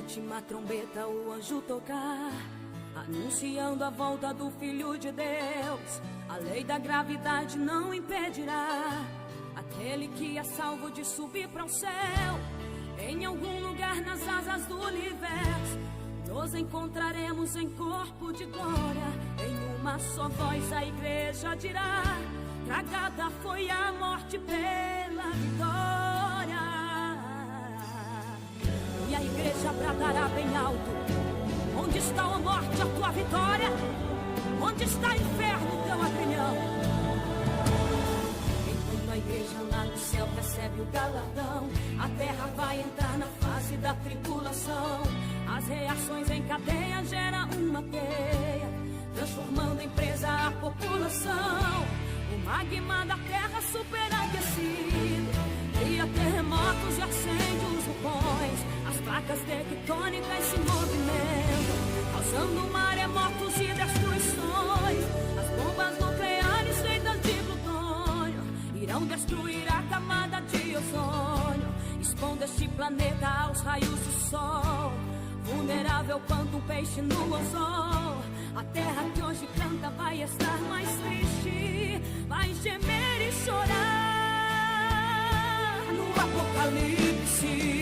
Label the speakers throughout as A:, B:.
A: última trombeta o anjo tocar, anunciando a volta do Filho de Deus. A lei da gravidade não impedirá aquele que é salvo de subir para o céu. Em algum lugar nas asas do universo nos encontraremos em corpo de glória. Em uma só voz a igreja dirá: tragada foi a morte pela vitória. E a igreja bradará bem alto: onde está a morte, a tua vitória? Onde está, inferno, teu agrilhão? Enquanto a igreja lá no céu recebe o galardão, a terra vai entrar na fase da tribulação. As reações em cadeia geram uma teia, transformando em presa a população. O magma da terra superaquecido cria terremotos e acende os vulcões. As placas tectônicas se movimentam, causando maremotos e destruições. As bombas nucleares feitas de plutônio irão destruir a camada de ozônio, expondo este planeta aos raios do sol. Vulnerável quanto um peixe no anzol, a terra que hoje canta vai estar mais triste, vai gemer e chorar no Apocalipse.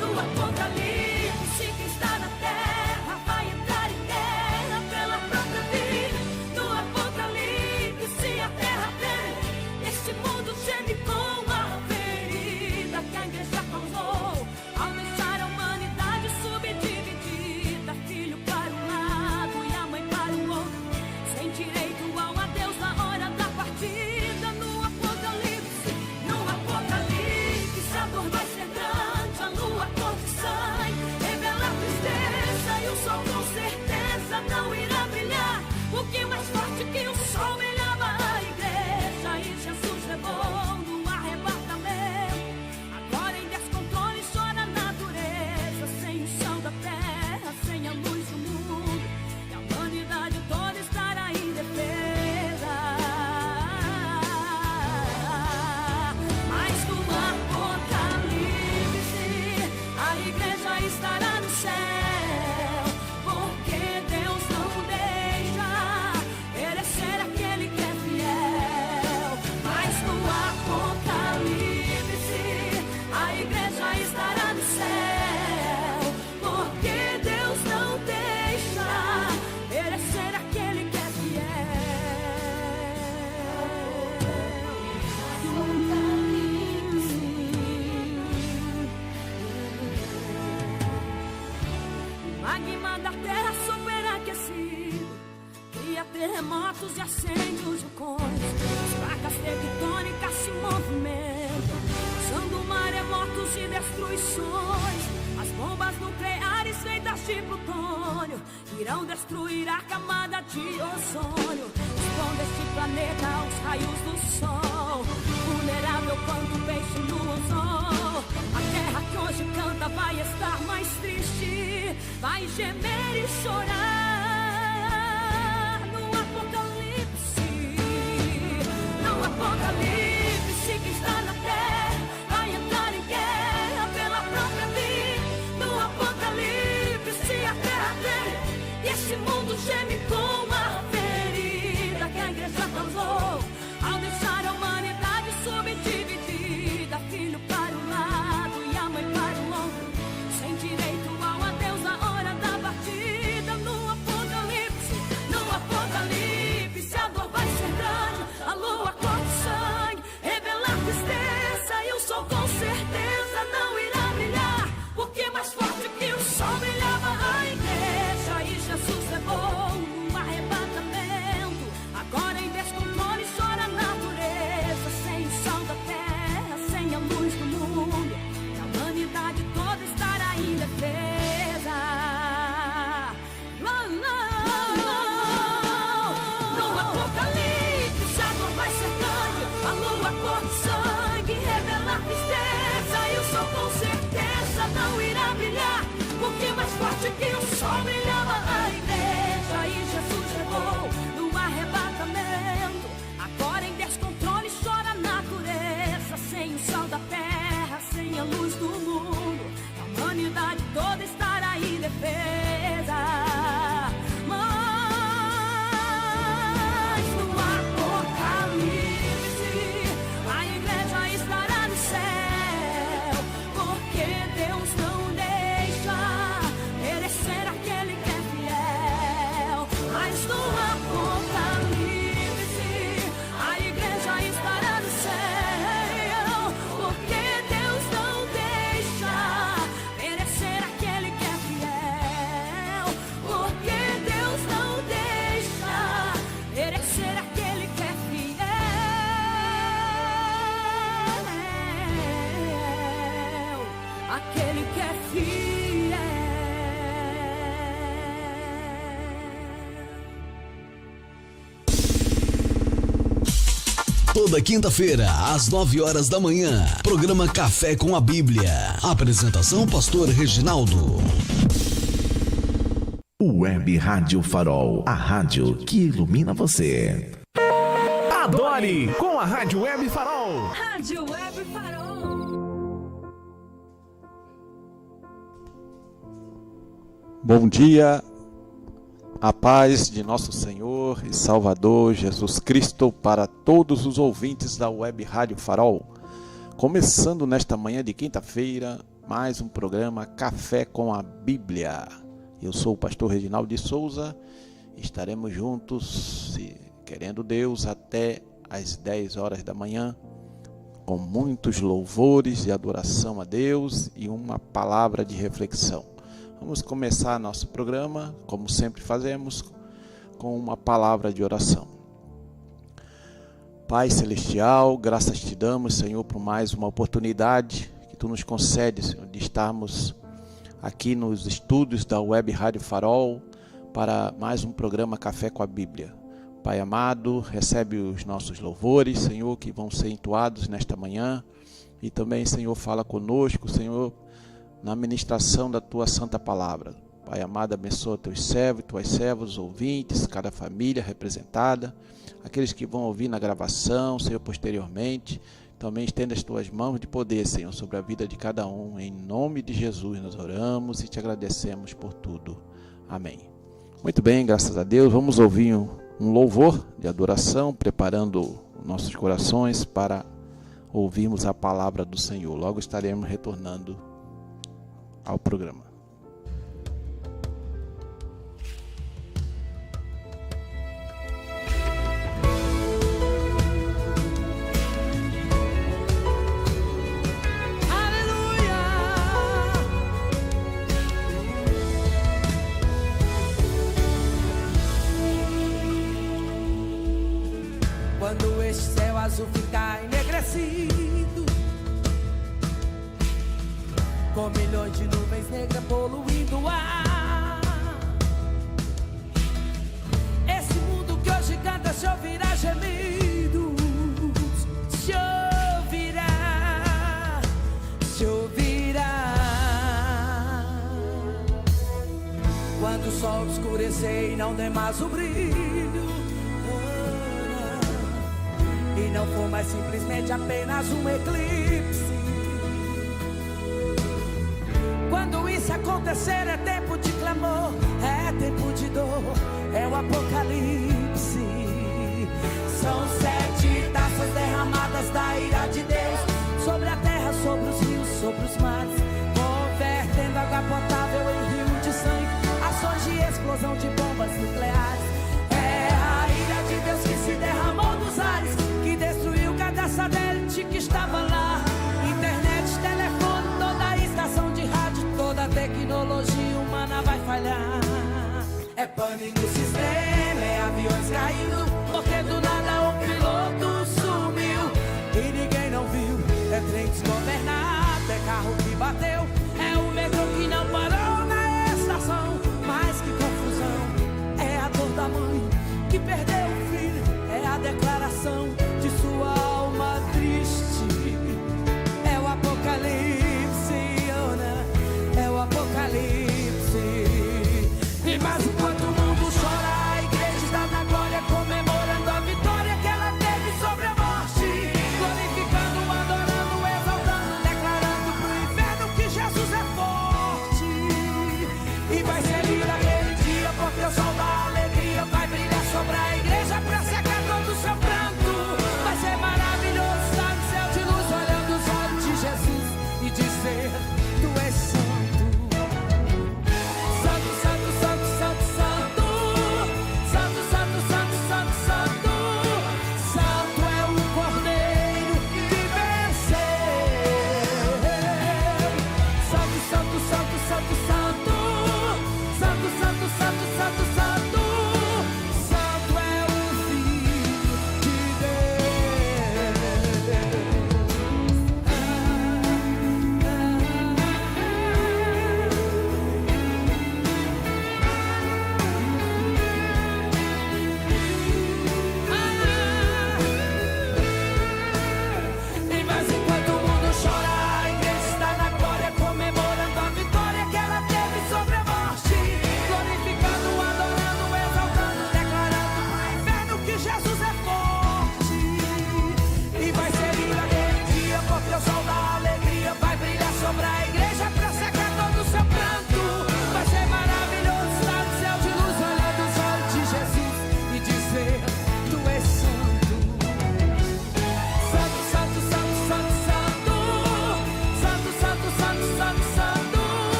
A: No Apocalipse, quem está na terra vai entrar em guerra pela própria vida. No Apocalipse, a terra treme, este mundo geme com a ferida que a igreja causou ao deixar a humanidade subdividida, filho para um lado e a mãe para o outro, sem direito ao adeus na hora da partida. No Apocalipse, a dor vai ser grande, a lua cor de sangue revela a tristeza, e o sol com certeza não irá brilhar, porque mais forte que o sol brilhava a igreja, e Jesus levou no arrebatamento. Agora em descontrole chora a natureza, sem o chão da terra, sem a luz do mundo, e a humanidade toda estará indefesa. Mas no Apocalipse a igreja estará no céu, porque Deus não deixa perecer aquele que é fiel. Mas no Apocalipse a igreja estará no céu, porque Deus não deixa perecer aquele que é O magma da terra superaquecido cria terremotos e acende os vulcões. As placas tectônicas se movimentam, causando maremotos e destruições. As bombas nucleares feitas de plutônio irão destruir a camada de ozônio, expondo este planeta aos raios do sol. Vulnerável quanto um peixe no anzol, a terra que hoje canta vai estar mais triste, vai gemer e chorar no Apocalipse. No Apocalipse, quem está na terra vai entrar em guerra pela própria vida. No Apocalipse a terra treme, e este mundo geme com a ferida que a igreja causou ao deixar a humanidade subdividida, filho para um lado e a mãe para o outro, sem direito ao adeus na hora da partida. No Apocalipse a dor vai ser grande, a lua cor de sangue revela a tristeza, e o sol com certeza não irá brilhar, porque mais forte que o sol brilhava a igreja, e Jesus levou no arrebatamento. Agora em descontrole chora a natureza, sem o chão da terra, sem a luz do mundo, e a humanidade toda estará indefesa. No Apocalipse a dor vai ser grande, a lua cor de sangue revela a tristeza, e o sol com certeza não irá brilhar, porque mais forte que o sol brilhava a igreja, e Jesus levou no arrebatamento. Agora em descontrole chora a natureza, sem o sol da terra, sem a luz do mundo, a humanidade toda aquele que é fiel.
B: Toda quinta-feira, às 9 horas da manhã, programa Café com a Bíblia. Apresentação, pastor Reginaldo.
C: Web Rádio Farol, a rádio que ilumina você.
D: Adore com a Rádio Web Farol.
A: Rádio Web Farol.
E: Bom dia, a paz de nosso Senhor e Salvador Jesus Cristo para todos os ouvintes da Web Rádio Farol. Começando nesta manhã de quinta-feira, mais um programa Café com a Bíblia. Eu sou o pastor Reginaldo de Souza, estaremos juntos, querendo Deus, até às 10 horas da manhã, com muitos louvores e adoração a Deus e uma palavra de reflexão. Vamos começar nosso programa, como sempre fazemos, com uma palavra de oração. Pai Celestial, graças te damos, Senhor, por mais uma oportunidade que Tu nos concedes, Senhor, de estarmos aqui nos estúdios da Web Rádio Farol para mais um programa Café com a Bíblia. Pai amado, recebe os nossos louvores, Senhor, que vão ser entoados nesta manhã. E também, Senhor, fala conosco, Senhor, na ministração da Tua Santa Palavra. Pai amado, abençoa Teus servos, Tuas servas, ouvintes, cada família representada, aqueles que vão ouvir na gravação, Senhor, posteriormente. Também estenda as Tuas mãos de poder, Senhor, sobre a vida de cada um. Em nome de Jesus nós oramos e Te agradecemos por tudo. Amém. Muito bem, graças a Deus. Vamos ouvir um louvor de adoração, preparando nossos corações para ouvirmos a palavra do Senhor. Logo estaremos retornando ao programa.
F: Quando este céu azul ficar enegrecido, com milhões de nuvens negras poluindo o ar, esse mundo que hoje canta se ouvirá gemidos, se ouvirá, se ouvirá. Quando o sol escurecer e não der mais o brilho, e não for mais simplesmente apenas um eclipse. Quando isso acontecer é tempo de clamor, é tempo de dor, é o apocalipse. São 7 taças derramadas da ira de Deus sobre a terra, sobre os rios, sobre os mares, convertendo água potável em rio de sangue, ações de explosão de bombas nucleares. É a ira de Deus que se derramou dos ares, que destruiu cada satélite que estava lá. Internet, telefone, toda a estação de rádio, toda a tecnologia humana vai falhar. É pânico no sistema, é aviões caindo, porque do nada o piloto sumiu e ninguém não viu. É trem desgovernado, é carro que bateu, é o metrô que não parou na estação. Mas que confusão, é a dor da mãe que perdeu o filho, é a declaração de sua alma triste. É o apocalipse, é o apocalipse. E mais enquanto o mundo chora, a igreja está na glória comemorando a vitória.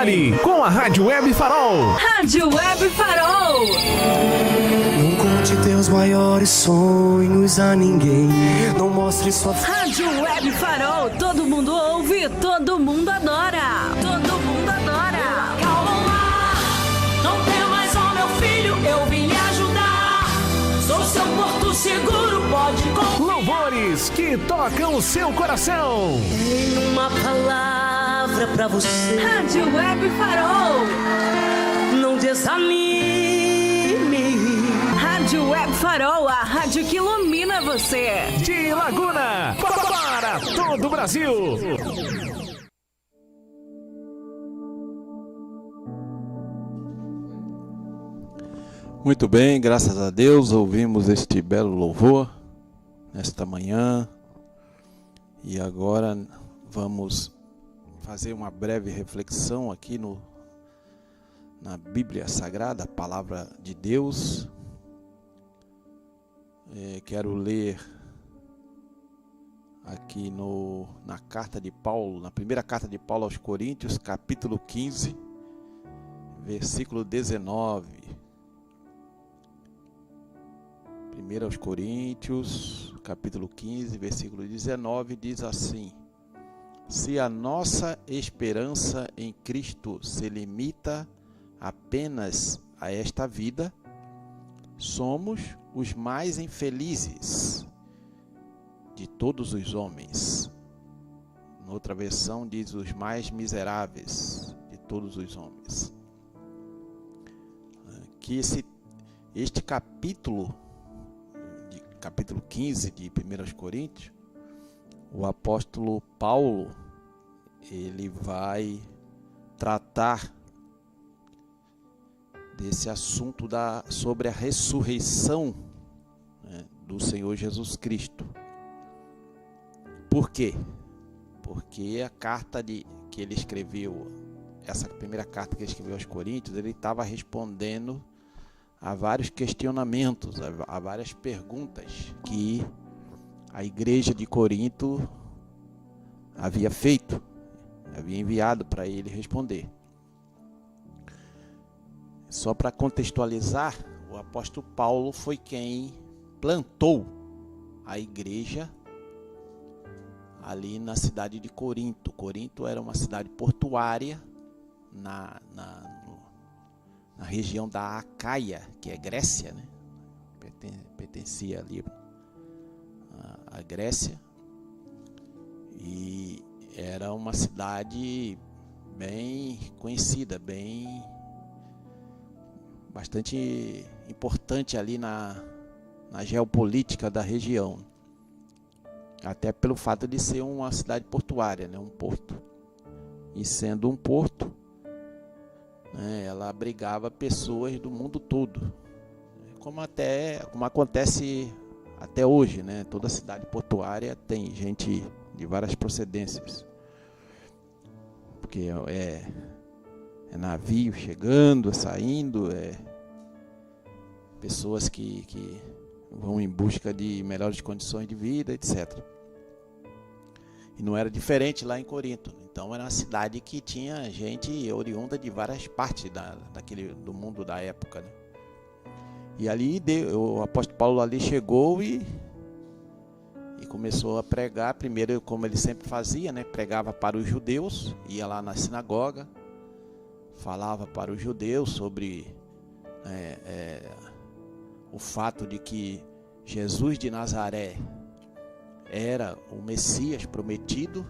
D: Adore com a Rádio Web Farol.
A: Rádio Web Farol.
G: Não conte teus maiores sonhos a ninguém. Não mostre sua...
A: Rádio Web Farol. Todo mundo ouve, todo mundo adora. Todo mundo adora. Calma lá, não temas, ó meu filho, eu vim lhe ajudar. Sou seu porto seguro, pode confiar.
D: Louvores que tocam o seu coração.
G: Tem uma palavra pra você.
A: Rádio Web Farol.
G: Não desanime.
A: Rádio Web Farol, a rádio que ilumina você.
D: De Laguna para todo o Brasil.
E: Muito bem, graças a Deus, ouvimos este belo louvor nesta manhã. E agora vamos fazer uma breve reflexão aqui na Bíblia Sagrada, a Palavra de Deus. Quero ler aqui na carta de Paulo, na primeira carta de Paulo aos Coríntios, capítulo 15, versículo 19. 1 aos Coríntios, capítulo 15, versículo 19, diz assim: se a nossa esperança em Cristo se limita apenas a esta vida, somos os mais infelizes de todos os homens. Noutra versão diz os mais miseráveis de todos os homens. Que este capítulo 15 de 1 Coríntios, o apóstolo Paulo, ele vai tratar desse assunto sobre a ressurreição, né, do Senhor Jesus Cristo. Por quê? Porque a carta que ele escreveu, essa primeira carta que ele escreveu aos Coríntios, ele estava respondendo a vários questionamentos, a várias perguntas que a igreja de Corinto havia feito, havia enviado para ele responder. Só para contextualizar, o apóstolo Paulo foi quem plantou a igreja ali na cidade de Corinto. Corinto era uma cidade portuária na região da Acaia, que é Grécia, né? Pertencia ali à Grécia, e era uma cidade bem conhecida, bastante importante ali na geopolítica da região, até pelo fato de ser uma cidade portuária, né? Um porto, e sendo um porto, ela abrigava pessoas do mundo todo, como acontece até hoje, né? Toda cidade portuária tem gente de várias procedências, porque é navio chegando, saindo, pessoas que vão em busca de melhores condições de vida, etc. E não era diferente lá em Corinto. Então era uma cidade que tinha gente oriunda de várias partes do mundo da época, né? E ali o apóstolo Paulo ali chegou e começou a pregar. Primeiro, como ele sempre fazia, né? Pregava para os judeus, ia lá na sinagoga, falava para os judeus sobre o fato de que Jesus de Nazaré era o Messias prometido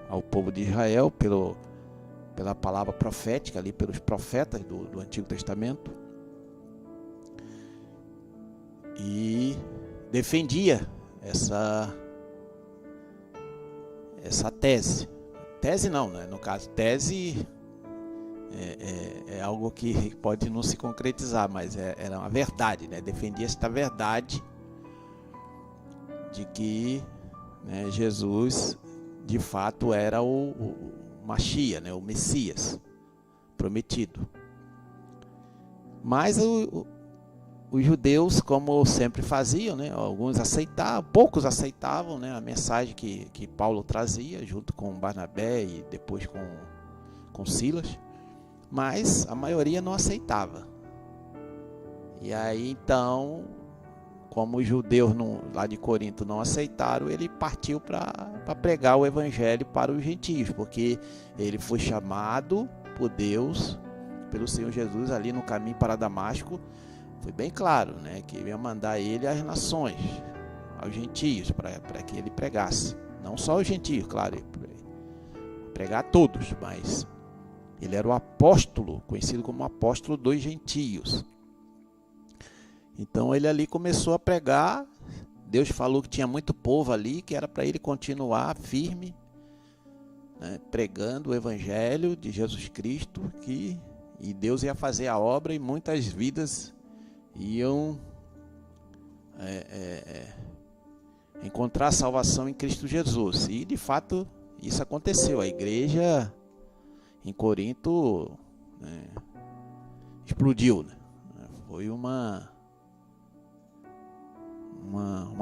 E: ao povo de Israel pela palavra profética ali, pelos profetas do Antigo Testamento, e defendia essa tese não, né? No caso, tese é algo que pode não se concretizar, mas era uma verdade, né? Defendia esta verdade de que, né, Jesus de fato era o Mashiach, né, o Messias prometido. Mas os judeus, como sempre faziam, né, alguns aceitavam, poucos aceitavam, né, a mensagem que Paulo trazia, junto com Barnabé e depois com Silas. mas a maioria não aceitava. E aí então, como os judeus lá de Corinto não aceitaram, ele partiu para pregar o evangelho para os gentios, porque ele foi chamado por Deus, pelo Senhor Jesus ali no caminho para Damasco. Foi bem claro, né, que ele ia mandar ele às nações, aos gentios, para que ele pregasse. Não só os gentios, claro, pregar a todos, mas ele era o apóstolo, conhecido como apóstolo dos gentios. Então ele ali começou a pregar. Deus falou que tinha muito povo ali, que era para ele continuar firme, né, pregando o evangelho de Jesus Cristo, e Deus ia fazer a obra e muitas vidas iam encontrar salvação em Cristo Jesus. E de fato isso aconteceu. A igreja em Corinto, né, explodiu, né? Foi uma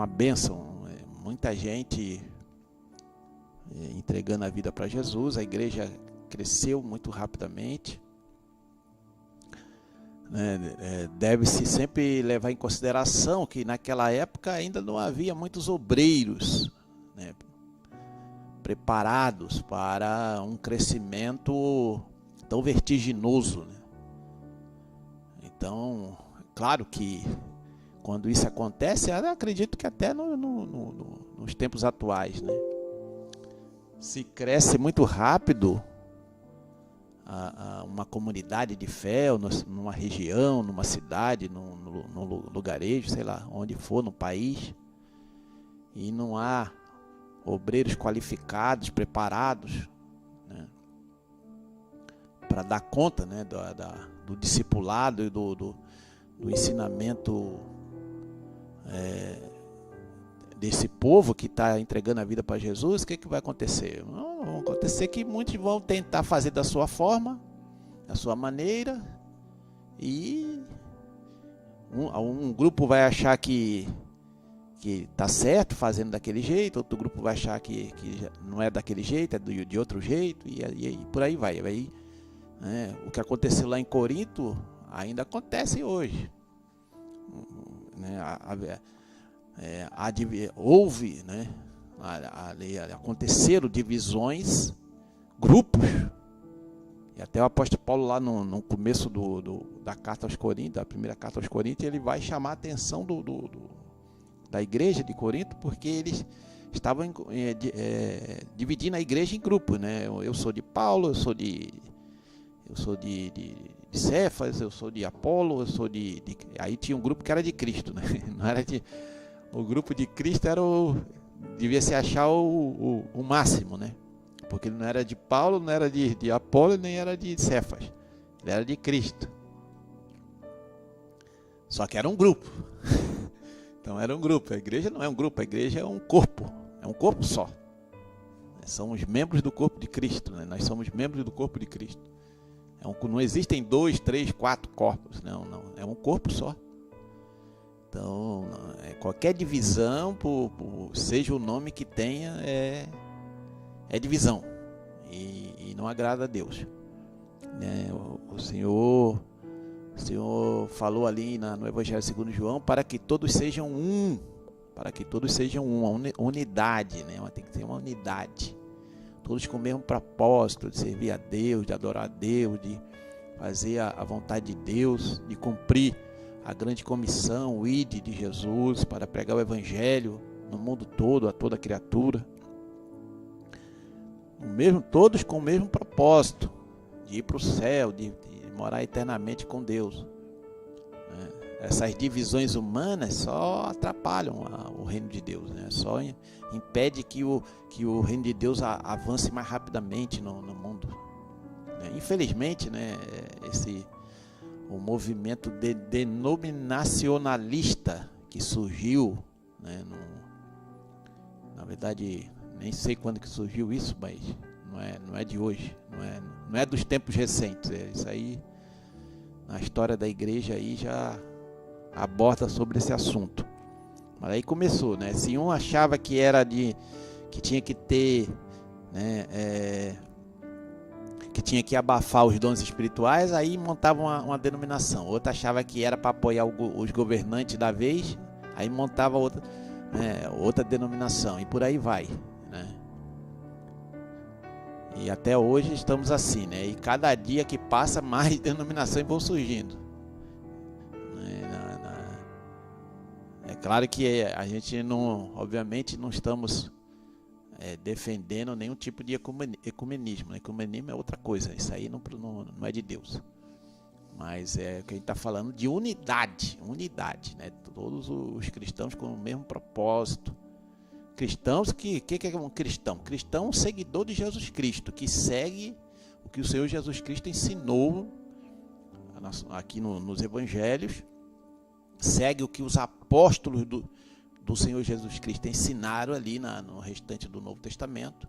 E: bênção, muita gente entregando a vida para Jesus. A igreja cresceu muito rapidamente. Deve-se sempre levar em consideração que naquela época ainda não havia muitos obreiros, né, preparados para um crescimento tão vertiginoso, né? Então, claro que quando isso acontece, eu acredito que até nos tempos atuais, né, se cresce muito rápido uma comunidade de fé, numa região, numa cidade, num lugarejo, sei lá, onde for, no país, e não há obreiros qualificados, preparados, né, para dar conta, né, do discipulado e do ensinamento desse povo que está entregando a vida para Jesus. O que vai acontecer? Vai acontecer que muitos vão tentar fazer da sua forma, da sua maneira, e um grupo vai achar que está certo fazendo daquele jeito, outro grupo vai achar que não é daquele jeito, é de outro jeito, e por aí vai. Aí, né, o que aconteceu lá em Corinto ainda acontece hoje, né? Houve, né, aconteceram divisões, grupos, e até o apóstolo Paulo lá no começo da carta aos Coríntios, da primeira carta aos Coríntios, ele vai chamar a atenção da igreja de Corinto, porque eles estavam dividindo a igreja em grupos, né? Eu sou de Paulo, eu sou de Cefas, eu sou de Apolo, eu sou de... Aí tinha um grupo que era de Cristo, né? Não era o grupo de Cristo devia se achar o máximo, né? Porque ele não era de Paulo, não era de Apolo, nem era de Cefas. Ele era de Cristo. Só que era um grupo. Então era um grupo. A igreja não é um grupo, a igreja é um corpo. É um corpo só. São os membros do corpo de Cristo, né? Nós somos membros do corpo de Cristo. Não existem 2, 3, 4 corpos. Não. É um corpo só. Então, qualquer divisão, seja o nome que tenha, é divisão. E não agrada a Deus, né? O Senhor falou ali no Evangelho segundo João, para que todos sejam um. Para que todos sejam uma unidade, né? Tem que ter uma unidade. Todos com o mesmo propósito de servir a Deus, de adorar a Deus, de fazer a vontade de Deus, de cumprir a grande comissão, o ID de Jesus, para pregar o Evangelho no mundo todo, a toda criatura. Todos com o mesmo propósito, de ir para o céu, de morar eternamente com Deus. Essas divisões humanas só atrapalham o reino de Deus, né? Só impede que o reino de Deus avance mais rapidamente no mundo. Infelizmente, né, o movimento denominacionalista que surgiu, né, na verdade, nem sei quando que surgiu isso, mas não é de hoje, não é dos tempos recentes. Isso aí, na história da igreja aí já aborda sobre esse assunto. Mas aí começou, né? Se um achava que era que tinha que ter, né, tinha que abafar os dons espirituais, aí montava uma denominação. Outra achava que era para apoiar os governantes da vez, aí montava outra denominação, e por aí vai, né? E até hoje estamos assim, né? E cada dia que passa, mais denominações vão surgindo. É claro que a gente não, obviamente, não estamos defendendo nenhum tipo de ecumenismo. Ecumenismo é outra coisa, isso aí não é de Deus. Mas é o que a gente está falando de unidade, né? Todos os cristãos com o mesmo propósito. Cristãos, que é um cristão? Cristão é um seguidor de Jesus Cristo, que segue o que o Senhor Jesus Cristo ensinou aqui nos evangelhos, segue o que os apóstolos do Senhor Jesus Cristo ensinaram ali no restante do Novo Testamento,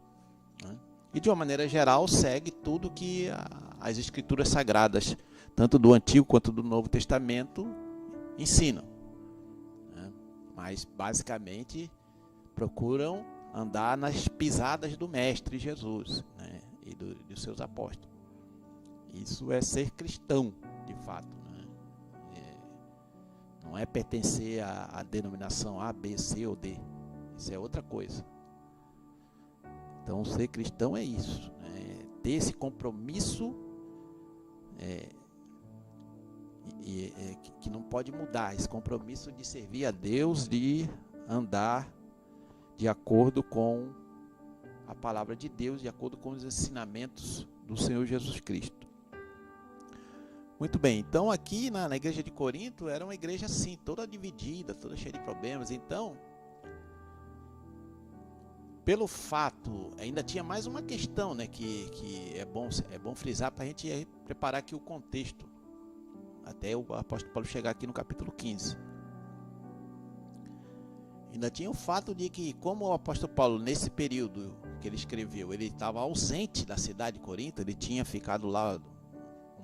E: né? E de uma maneira geral segue tudo que as Escrituras Sagradas, tanto do Antigo quanto do Novo Testamento, ensinam, né? Mas basicamente procuram andar nas pisadas do Mestre Jesus, né? E dos seus apóstolos. Isso é ser cristão, de fato, né? Não é pertencer à denominação A, B, C ou D. Isso é outra coisa. Então, ser cristão é isso, né? Ter esse compromisso que não pode mudar. Esse compromisso de servir a Deus, de andar de acordo com a palavra de Deus, de acordo com os ensinamentos do Senhor Jesus Cristo. Muito bem, então aqui na igreja de Corinto era uma igreja assim, toda dividida, toda cheia de problemas. Então, pelo fato, ainda tinha mais uma questão, né, que é bom frisar para a gente preparar aqui o contexto, até o apóstolo Paulo chegar aqui no capítulo 15. Ainda tinha o fato de que, como o apóstolo Paulo, nesse período que ele escreveu, ele estava ausente da cidade de Corinto, ele tinha ficado lá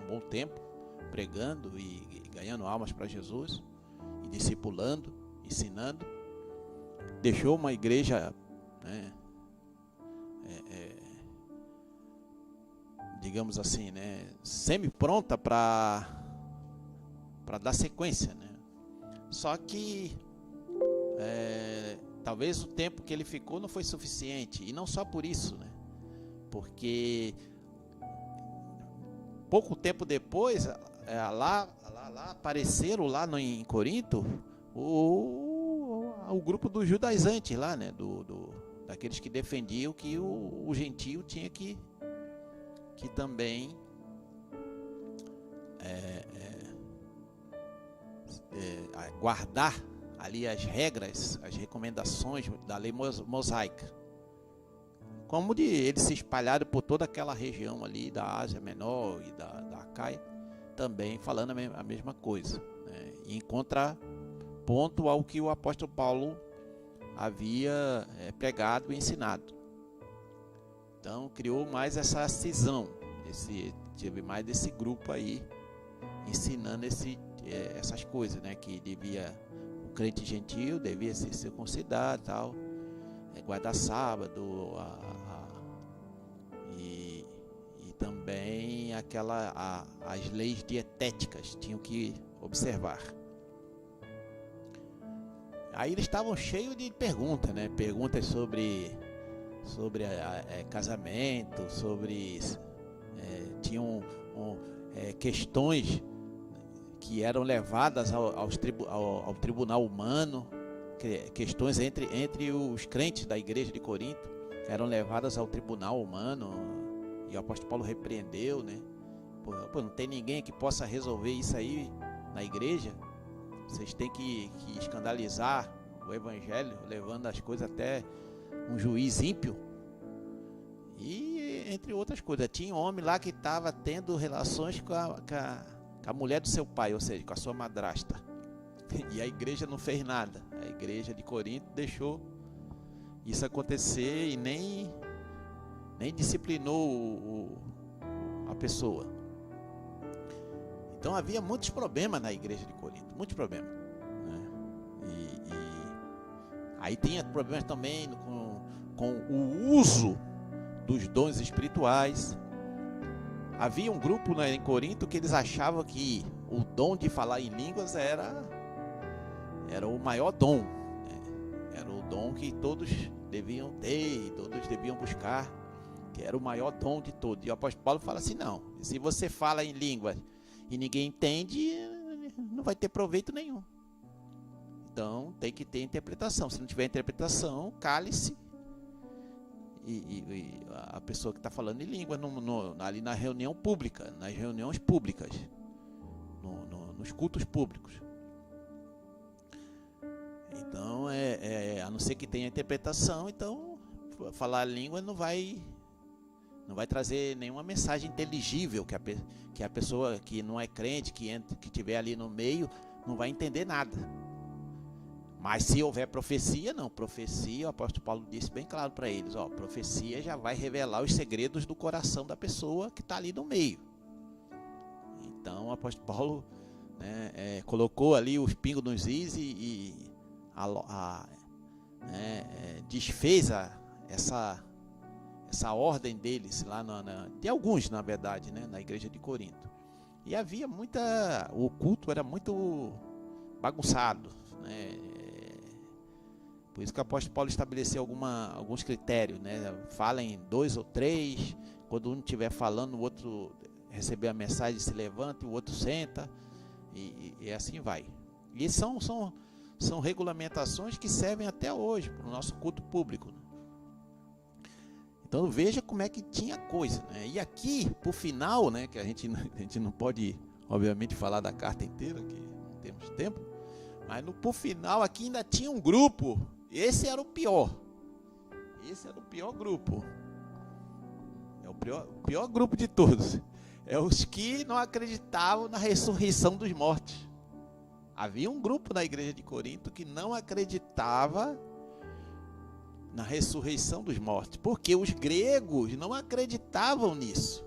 E: um bom tempo, pregando e ganhando almas para Jesus, e discipulando, ensinando. Deixou uma igreja, né, digamos assim, né, semi-pronta para dar sequência, né? Só que talvez o tempo que ele ficou não foi suficiente, e não só por isso, né? Porque pouco tempo depois, lá apareceram lá em Corinto o grupo dos judaizantes lá, né? Daqueles que defendiam que o gentio tinha que também guardar ali as regras, as recomendações da lei mosaica. Como eles se espalharam por toda aquela região ali da Ásia Menor e da Acaia, também falando a mesma coisa, né? E em contraponto ao que o apóstolo Paulo havia pregado e ensinado. Então criou mais essa cisão, teve mais desse grupo aí ensinando essas coisas, né? Que o crente gentil devia se circuncidar, tal, guardar sábado, e também as leis dietéticas tinham que observar. Aí eles estavam cheios de perguntas, né? Perguntas sobre casamento, tinham questões que eram levadas ao tribunal humano, questões entre os crentes da igreja de Corinto eram levadas ao tribunal humano, e o apóstolo Paulo repreendeu, né? Pô, não tem ninguém que possa resolver isso aí na igreja. Vocês têm que escandalizar o evangelho, levando as coisas até um juiz ímpio. E entre outras coisas, tinha um homem lá que estava tendo relações com a mulher do seu pai, ou seja, com a sua madrasta. E a igreja não fez nada. A igreja de Corinto deixou isso acontecer e nem disciplinou a pessoa. Então havia muitos problemas na igreja de Corinto, muitos problemas, né? E aí tinha problemas também com o uso dos dons espirituais. havia um grupo, né, em Corinto, que eles achavam que o dom de falar em línguas era o maior dom, né? Era o dom que todos deviam ter, todos deviam buscar, que era o maior dom de todos. E o apóstolo Paulo fala assim: não, se você fala em línguas e ninguém entende, não vai ter proveito nenhum. Então tem que ter interpretação. Se não tiver interpretação, cale-se. E a pessoa que está falando em língua ali na reunião pública, nas reuniões públicas, nos cultos públicos. Então, a não ser que tenha interpretação, então falar a língua não vai trazer nenhuma mensagem inteligível que a pessoa que não é crente, que estiver ali no meio, não vai entender nada. Mas se houver profecia, não. Profecia, o apóstolo Paulo disse bem claro para eles: profecia já vai revelar os segredos do coração da pessoa que está ali no meio. Então o apóstolo Paulo, né, colocou ali os pingos nos is e desfez essa ordem deles lá de alguns, na verdade, né, na igreja de Corinto. E havia o culto era muito bagunçado, né? Por isso que o apóstolo Paulo estabeleceu alguns critérios, né? Fala em 2 ou 3, quando um estiver falando, o outro receber a mensagem, se levanta, o outro senta, e assim vai. E são regulamentações que servem até hoje para o nosso culto público, né? Então veja como é que tinha coisa, né? E aqui, por final, né, que a gente não pode, obviamente, falar da carta inteira, que não temos tempo, mas por final aqui ainda tinha um grupo. Esse era o pior. Esse era o pior grupo. É o pior grupo de todos. É os que não acreditavam na ressurreição dos mortos. Havia um grupo na igreja de Corinto que não acreditava na ressurreição dos mortos, porque os gregos não acreditavam nisso.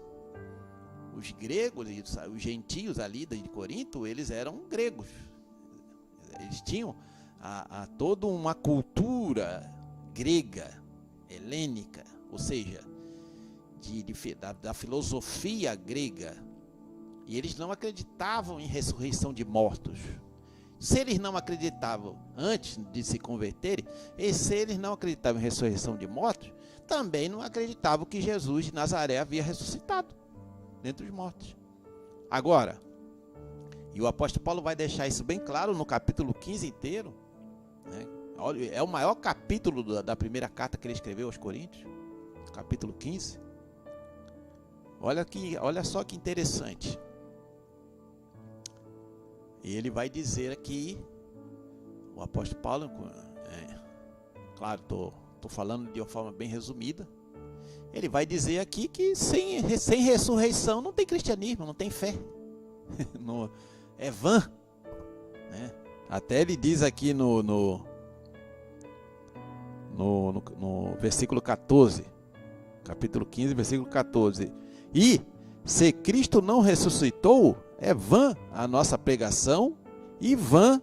E: Os gregos, os gentios ali de Corinto, eles eram gregos. Eles tinham toda uma cultura grega, helênica, ou seja, da filosofia grega. E eles não acreditavam em ressurreição de mortos. Se eles não acreditavam antes de se converterem, e se eles não acreditavam em ressurreição de mortos, também não acreditavam que Jesus de Nazaré havia ressuscitado dentre os mortos. Agora, e o apóstolo Paulo vai deixar isso bem claro no capítulo 15 inteiro, né? É o maior capítulo da primeira carta que ele escreveu aos Coríntios, capítulo 15. Olha só que interessante. E ele vai dizer aqui, o apóstolo Paulo, claro, estou falando de uma forma bem resumida, ele vai dizer aqui que sem ressurreição não tem cristianismo, não tem fé. É vã, né? Até ele diz aqui no versículo 14, capítulo 15, versículo 14: e se Cristo não ressuscitou, é vã a nossa pregação e vã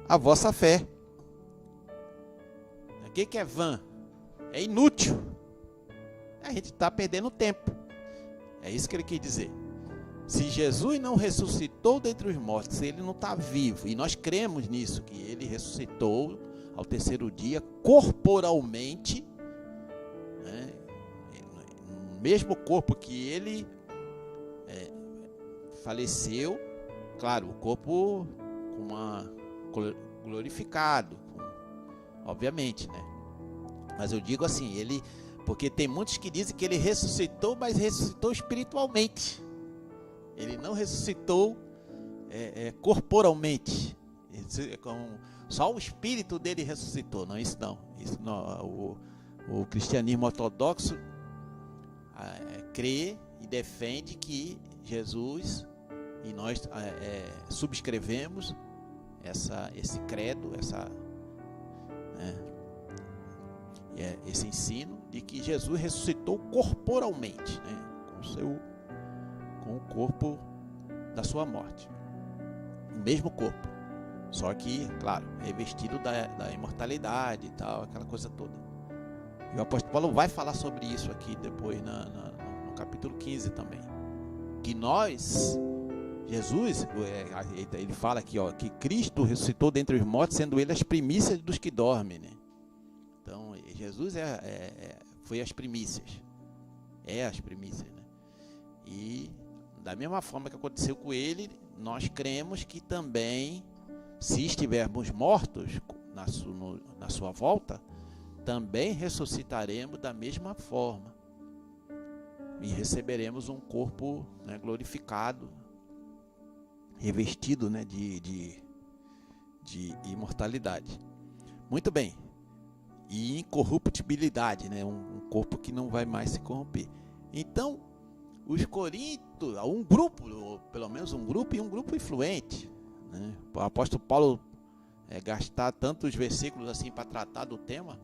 E: a vossa fé. O que é vã? É inútil. A gente está perdendo tempo. É isso que ele quis dizer. Se Jesus não ressuscitou dentre os mortos, se ele não está vivo, e nós cremos nisso, que ele ressuscitou ao terceiro dia, corporalmente, né, no mesmo corpo que ele faleceu, claro, o corpo glorificado, obviamente, né? Mas eu digo assim, porque tem muitos que dizem que ele ressuscitou, mas ressuscitou espiritualmente. Ele não ressuscitou corporalmente. Só o espírito dele ressuscitou. Não, isso não. Isso não. O cristianismo ortodoxo crê e defende que Jesus, e nós subscrevemos esse credo, esse ensino de que Jesus ressuscitou corporalmente, né, com o corpo da sua morte, o mesmo corpo, só que, claro, revestido da imortalidade e tal, aquela coisa toda. E o apóstolo Paulo vai falar sobre isso aqui depois no capítulo 15 também. que nós, Jesus, ele fala aqui, ó, que Cristo ressuscitou dentre os mortos, sendo ele as primícias dos que dormem, né? Então, Jesus foi as primícias. É as primícias, né? E da mesma forma que aconteceu com ele, nós cremos que também, se estivermos mortos na sua volta, também ressuscitaremos da mesma forma. E receberemos um corpo, né, glorificado, revestido, né, de imortalidade. Muito bem. E incorruptibilidade, né, um corpo que não vai mais se corromper. Então, os coríntios, um grupo, pelo menos um grupo, e um grupo influente, né? O apóstolo Paulo gastar tantos versículos assim para tratar do tema,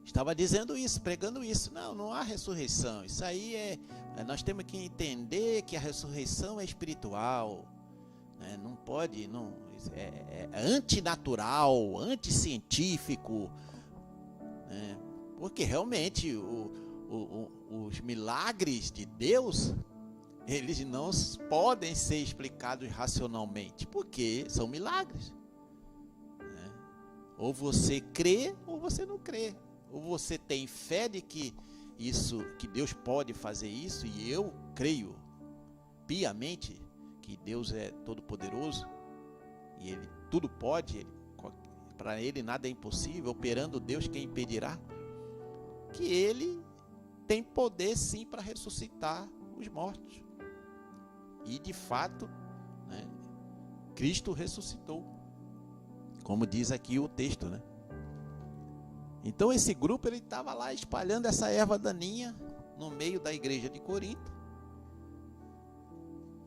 E: estava dizendo isso, pregando isso. Não há ressurreição. Isso aí nós temos que entender que a ressurreição é espiritual, né? Não pode, é antinatural, anticientífico, né? Porque realmente os milagres de Deus, eles não podem ser explicados racionalmente, porque são milagres, né? Ou você crê ou você não crê. Ou você tem fé de que Deus pode fazer isso, e eu creio piamente que Deus é todo poderoso e Ele tudo pode, para Ele nada é impossível. Operando Deus, quem impedirá? Que Ele tem poder sim para ressuscitar os mortos. E de fato, né, Cristo ressuscitou, como diz aqui o texto, né? Então esse grupo, ele estava lá espalhando essa erva daninha no meio da igreja de Corinto,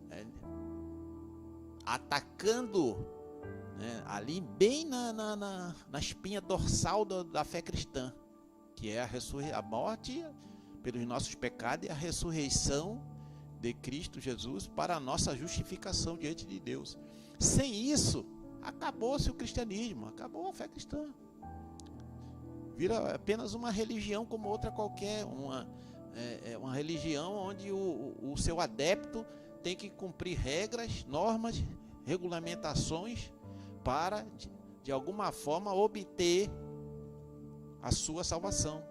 E: né, atacando, né, ali bem na espinha dorsal da fé cristã, que é a morte pelos nossos pecados e a ressurreição de Cristo Jesus para a nossa justificação diante de Deus. Sem isso, acabou-se o cristianismo, acabou a fé cristã. Vira apenas uma religião como outra qualquer, uma religião onde o seu adepto tem que cumprir regras, normas, regulamentações para, de alguma forma, obter a sua salvação.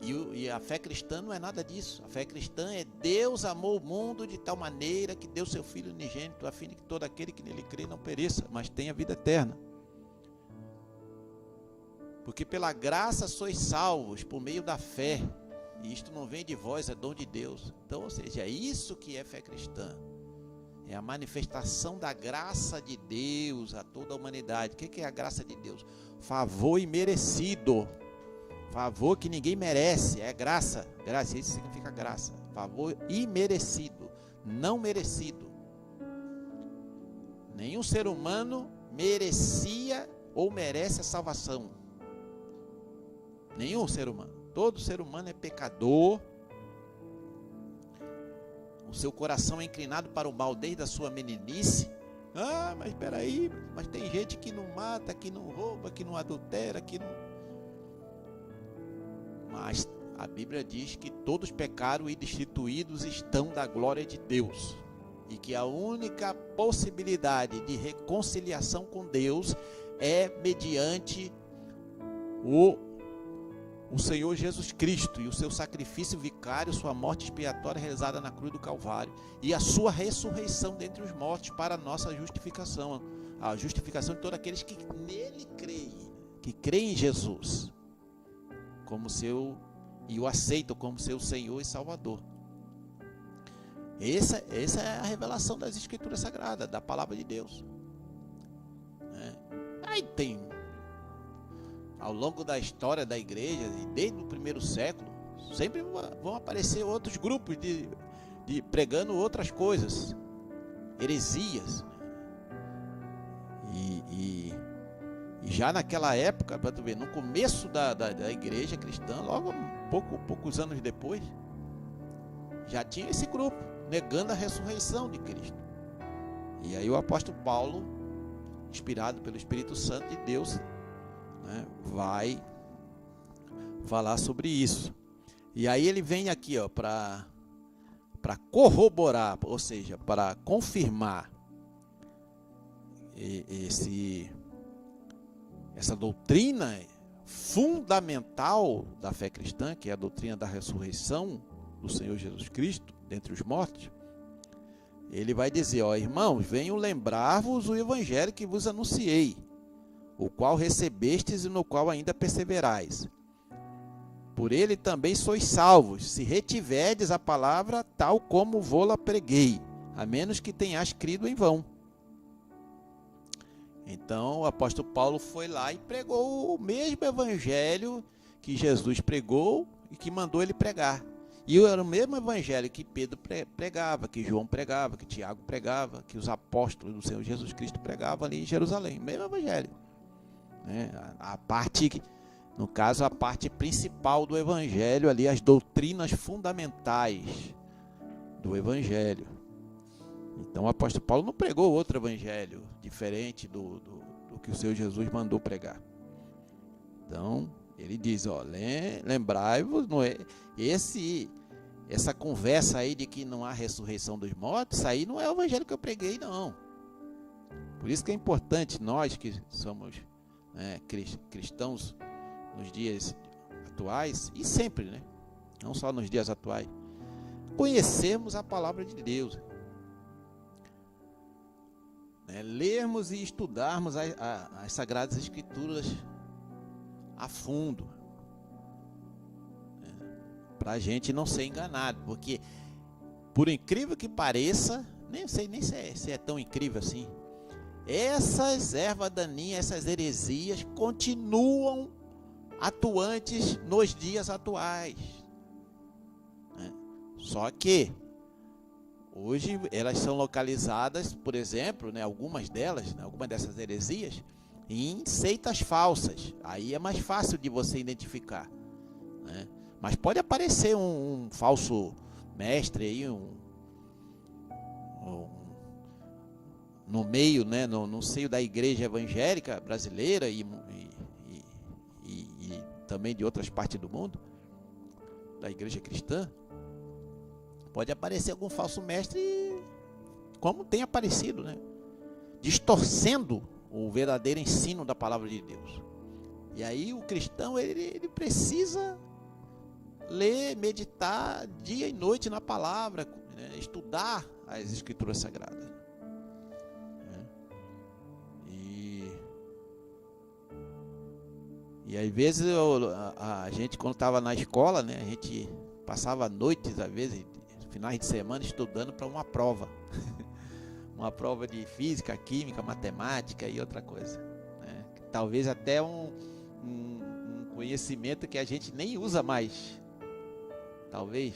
E: E a fé cristã não é nada disso. A fé cristã é: Deus amou o mundo de tal maneira que deu seu Filho unigênito, a fim de que todo aquele que nele crê não pereça, mas tenha vida eterna. Porque pela graça sois salvos por meio da fé, e isto não vem de vós, é dom de Deus. Então, ou seja, é isso que é fé cristã. É a manifestação da graça de Deus a toda a humanidade. O que é a graça de Deus? Favor imerecido. Favor que ninguém merece, é graça. Graça, isso significa graça. Favor imerecido, não merecido. Nenhum ser humano merecia ou merece a salvação. Nenhum ser humano. Todo ser humano é pecador. O seu coração é inclinado para o mal desde a sua meninice. Mas espera aí, mas tem gente que não mata, que não rouba, que não adultera, que não... Mas a Bíblia diz que todos pecaram e destituídos estão da glória de Deus. E que a única possibilidade de reconciliação com Deus é mediante o Senhor Jesus Cristo e o seu sacrifício vicário, sua morte expiatória realizada na cruz do Calvário, e a sua ressurreição dentre os mortos para a nossa justificação, a justificação de todos aqueles que nele creem, que creem em Jesus como e o aceitam como seu Senhor e Salvador. Essa é a revelação das Escrituras Sagradas, da Palavra de Deus. Aí tem, ao longo da história da igreja, e desde o primeiro século, sempre vão aparecer outros grupos de pregando outras coisas, heresias. E já naquela época, para tu ver, no começo da igreja cristã, logo poucos anos depois, já tinha esse grupo negando a ressurreição de Cristo. E aí o apóstolo Paulo, inspirado pelo Espírito Santo de Deus, né, vai falar sobre isso. E aí ele vem aqui, ó, para corroborar, ou seja, para confirmar essa doutrina fundamental da fé cristã, que é a doutrina da ressurreição do Senhor Jesus Cristo dentre os mortos. Ele vai dizer, ó, irmãos, venho lembrar-vos o evangelho que vos anunciei, o qual recebestes e no qual ainda perseverais. Por ele também sois salvos, se retiverdes a palavra tal como vô-la preguei, a menos que tenhas crido em vão. Então o apóstolo Paulo foi lá e pregou o mesmo evangelho que Jesus pregou e que mandou ele pregar. E era o mesmo evangelho que Pedro pregava, que João pregava, que Tiago pregava, que os apóstolos do Senhor Jesus Cristo pregavam ali em Jerusalém. Mesmo evangelho. A parte, no caso, a parte principal do evangelho ali, as doutrinas fundamentais do evangelho. Então o apóstolo Paulo não pregou outro evangelho diferente do que o Senhor Jesus mandou pregar. Então ele diz, ó, lembrai-vos, essa conversa aí de que não há ressurreição dos mortos, isso aí não é o evangelho que eu preguei, não. Por isso que é importante nós que somos cristãos nos dias atuais, e sempre, né? Não só nos dias atuais, conhecermos a palavra de Deus. Lermos e estudarmos as Sagradas Escrituras a fundo, para a gente não ser enganado, porque, por incrível que pareça, nem sei se é tão incrível assim, essas ervas daninhas, essas heresias continuam atuantes nos dias atuais, Só que hoje elas são localizadas, por exemplo, algumas delas, algumas dessas heresias, em seitas falsas. Aí é mais fácil de você identificar, Mas pode aparecer um falso mestre aí, no meio, no seio da igreja evangélica brasileira e também de outras partes do mundo, da igreja cristã. Pode aparecer algum falso mestre, como tem aparecido, distorcendo o verdadeiro ensino da palavra de Deus. E aí o cristão, ele precisa ler, meditar dia e noite na palavra, estudar as escrituras sagradas. E às vezes a gente, quando estava na escola, a gente passava noites, às vezes, finais de semana, estudando para uma prova. Uma prova de física, química, matemática e outra coisa. Talvez até um conhecimento que a gente nem usa mais. Talvez.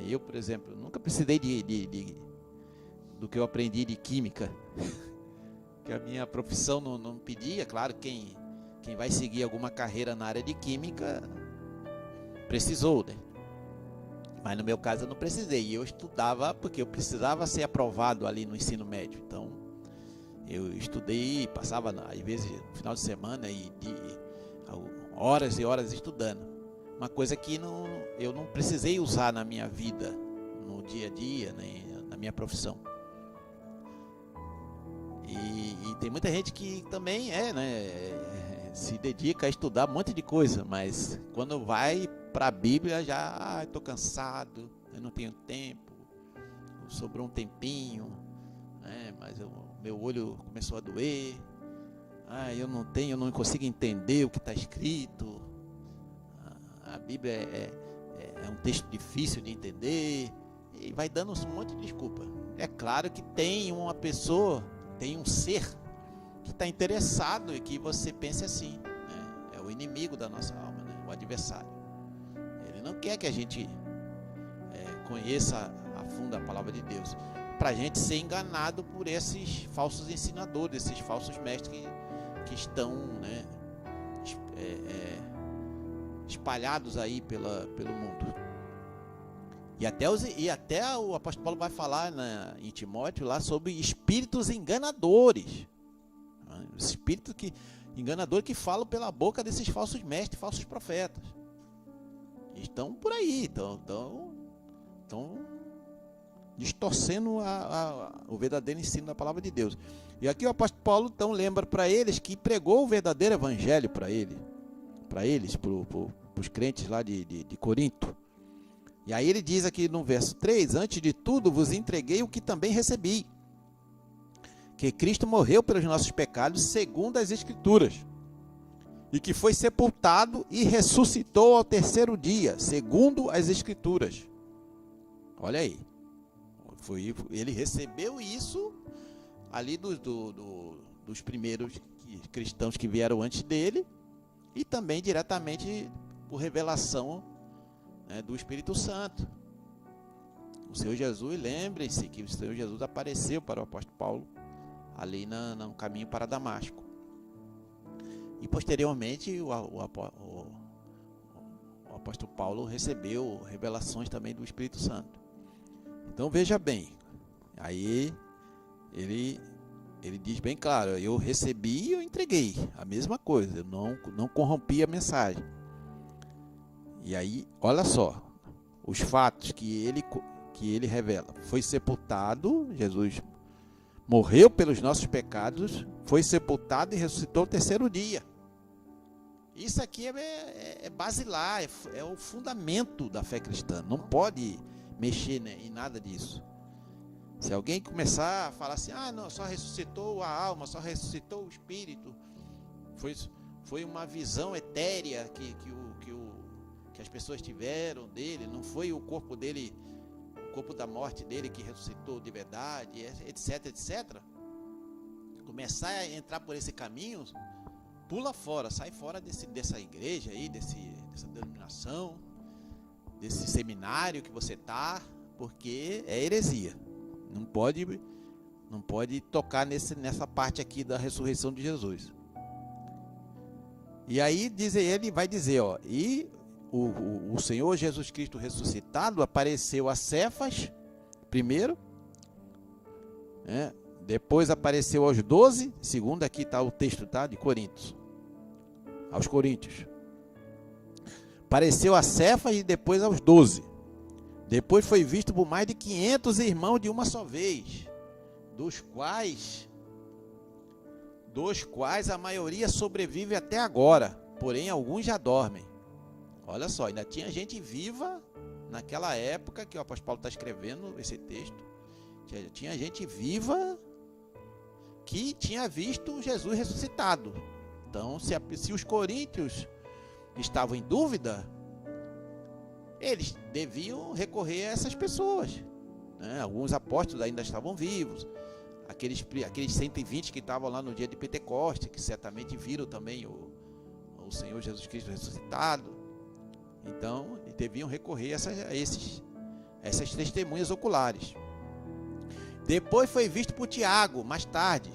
E: Eu, por exemplo, nunca precisei do que eu aprendi de química. Que a minha profissão não pedia. Claro, quem vai seguir alguma carreira na área de química precisou, Mas no meu caso eu não precisei. E eu estudava porque eu precisava ser aprovado ali no ensino médio. Então eu estudei, passava às vezes no final de semana horas e horas estudando. Uma coisa que eu não precisei usar na minha vida, no dia a dia, na minha profissão. E tem muita gente que também se dedica a estudar um monte de coisa, mas quando vai para a Bíblia já estou cansado, eu não tenho tempo, sobrou um tempinho, mas meu olho começou a doer, eu não consigo entender o que está escrito, a Bíblia é um texto difícil de entender, e vai dando um monte de desculpa. É claro que tem uma pessoa, tem um ser que está interessado e que você pense assim, é o inimigo da nossa alma, o adversário. Ele não quer que a gente conheça a fundo a palavra de Deus, para a gente ser enganado por esses falsos ensinadores, esses falsos mestres que estão espalhados aí pelo mundo. E até o apóstolo Paulo vai falar em Timóteo lá sobre espíritos enganadores. Espíritos enganadores que falam pela boca desses falsos mestres, falsos profetas. estão por aí, estão distorcendo o verdadeiro ensino da palavra de Deus. E aqui o apóstolo Paulo então lembra para eles que pregou o verdadeiro evangelho para eles, para os crentes lá de Corinto. E aí ele diz aqui no verso 3, antes de tudo vos entreguei o que também recebi, que Cristo morreu pelos nossos pecados segundo as Escrituras, e que foi sepultado e ressuscitou ao terceiro dia, segundo as Escrituras. Olha aí, ele recebeu isso ali dos primeiros cristãos que vieram antes dele, e também diretamente por revelação, né, do Espírito Santo. O Senhor Jesus, lembrem-se que o Senhor Jesus apareceu para o apóstolo Paulo ali no caminho para Damasco. E posteriormente o apóstolo Paulo recebeu revelações também do Espírito Santo. Então veja bem, aí ele diz bem claro, eu recebi e eu entreguei, a mesma coisa, eu não corrompi a mensagem. E aí, olha só, os fatos que ele revela. Foi sepultado, Jesus morreu pelos nossos pecados, foi sepultado e ressuscitou no terceiro dia. Isso aqui é basilar, é o fundamento da fé cristã, não pode mexer, né, em nada disso. Se alguém começar a falar assim, não, só ressuscitou a alma, só ressuscitou o espírito, foi uma visão etérea que as pessoas tiveram dele, não foi o corpo dele, o corpo da morte dele que ressuscitou de verdade, etc, etc. Começar a entrar por esse caminho, pula fora, sai fora dessa igreja aí, dessa denominação, desse seminário que você está, porque é heresia. Não pode tocar nessa parte aqui da ressurreição de Jesus. E aí ele vai dizer, e o Senhor Jesus Cristo ressuscitado apareceu a Cefas primeiro, né? Depois apareceu aos 12, segundo aqui está o texto, tá? De Coríntios, aos Coríntios. Apareceu a Cefas e depois aos 12. Depois foi visto por mais de 500 irmãos de uma só vez, dos quais a maioria sobrevive até agora, porém alguns já dormem. Olha só, ainda tinha gente viva naquela época que o apóstolo Paulo está escrevendo esse texto. Tinha gente viva que tinha visto Jesus ressuscitado. Então, se os coríntios estavam em dúvida, eles deviam recorrer a essas pessoas, né? Alguns apóstolos ainda estavam vivos, aqueles 120 que estavam lá no dia de Pentecostes, que certamente viram também o Senhor Jesus Cristo ressuscitado. Então, deviam recorrer a essas testemunhas oculares. Depois foi visto por Tiago, mais tarde.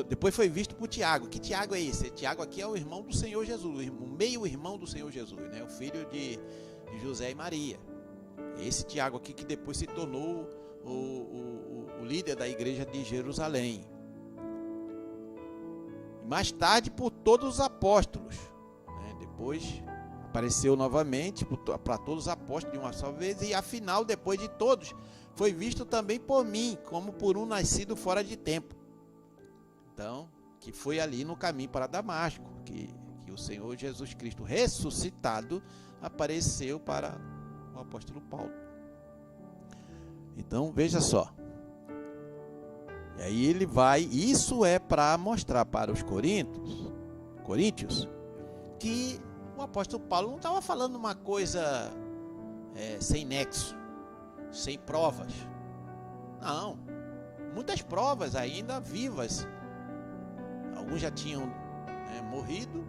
E: Depois foi visto por Tiago. Que Tiago é esse? Tiago aqui é o irmão do Senhor Jesus, o meio-irmão do Senhor Jesus, né? O filho de José e Maria. Esse Tiago aqui que depois se tornou o líder da igreja de Jerusalém. Mais tarde por todos os apóstolos, né? Depois apareceu novamente para todos os apóstolos de uma só vez, e afinal, depois de todos, foi visto também por mim, como por um nascido fora de tempo. Então, que foi ali no caminho para Damasco, que o Senhor Jesus Cristo ressuscitado apareceu para o apóstolo Paulo. Então, veja só. E aí ele vai, isso é para mostrar para os coríntios, que o apóstolo Paulo não estava falando uma coisa sem nexo, sem provas. Não, muitas provas ainda vivas. Alguns já tinham morrido